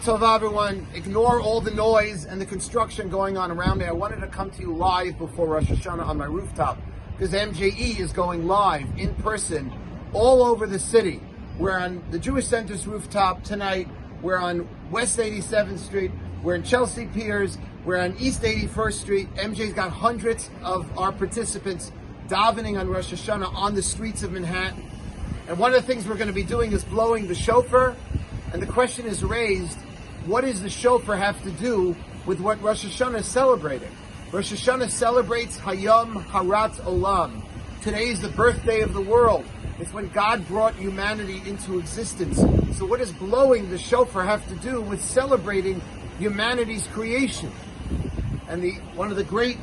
Tovah, everyone. Ignore all the noise and the construction going on around me. I wanted to come to you live before Rosh Hashanah on my rooftop because MJE is going live in person all over the city. We're on the Jewish Center's rooftop tonight. We're on West 87th Street. We're in Chelsea Piers. We're on East 81st Street. MJ's got hundreds of our participants davening on Rosh Hashanah on the streets of Manhattan. And one of the things we're going to be doing is blowing the shofar. And the question is raised, what does the shofar have to do with what Rosh Hashanah is celebrating? Rosh Hashanah celebrates Hayom Harat Olam. Today is the birthday of the world. It's when God brought humanity into existence. So what does blowing the shofar have to do with celebrating humanity's creation? And one of the great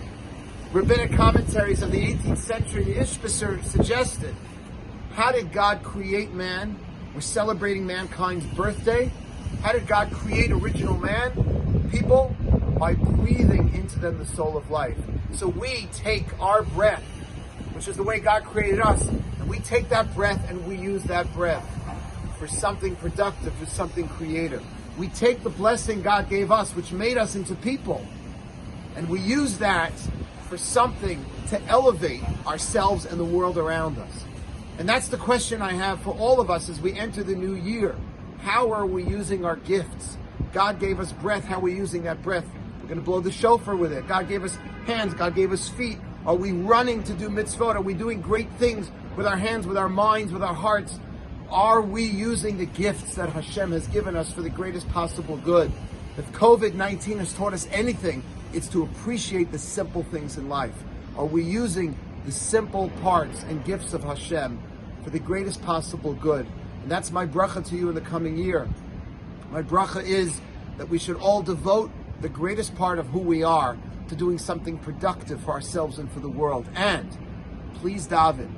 rabbinic commentaries of the 18th century, the Ishbasar, suggested, how did God create man? We're celebrating mankind's birthday. How did God create original man? People, by breathing into them the soul of life. So we take our breath, which is the way God created us, and we take that breath and we use that breath for something productive, for something creative. We take the blessing God gave us, which made us into people, and we use that for something to elevate ourselves and the world around us. And that's the question I have for all of us as we enter the new year. How are we using our gifts? God gave us breath. How are we using that breath? We're going to blow the shofar with it. God gave us hands. God gave us feet. Are we running to do mitzvot? Are we doing great things with our hands, with our minds, with our hearts? Are we using the gifts that Hashem has given us for the greatest possible good? If COVID-19 has taught us anything, it's to appreciate the simple things in life. Are we using the simple parts and gifts of Hashem for the greatest possible good? And that's my bracha to you in the coming year. My bracha is that we should all devote the greatest part of who we are to doing something productive for ourselves and for the world. And please daven,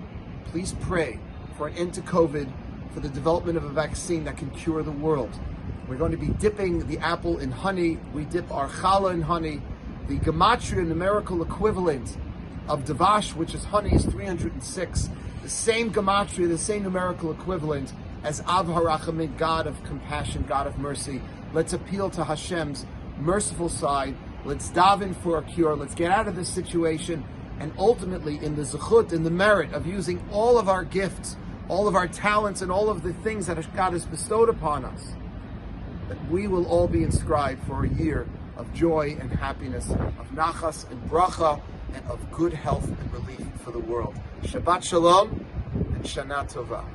please pray for an end to COVID, for the development of a vaccine that can cure the world. We're going to be dipping the apple in honey. We dip our challah in honey. The gematria numerical equivalent of Davash, which is honey, is 306. The same gematria, the same numerical equivalent as Av HaRachamim, God of compassion, God of mercy. Let's appeal to Hashem's merciful side. Let's daven for a cure. Let's get out of this situation. And ultimately, in the zechut, in the merit of using all of our gifts, all of our talents, and all of the things that God has bestowed upon us, that we will all be inscribed for a year of joy and happiness, of nachas and bracha, and of good health and relief for the world. Shabbat Shalom and Shana Tovah.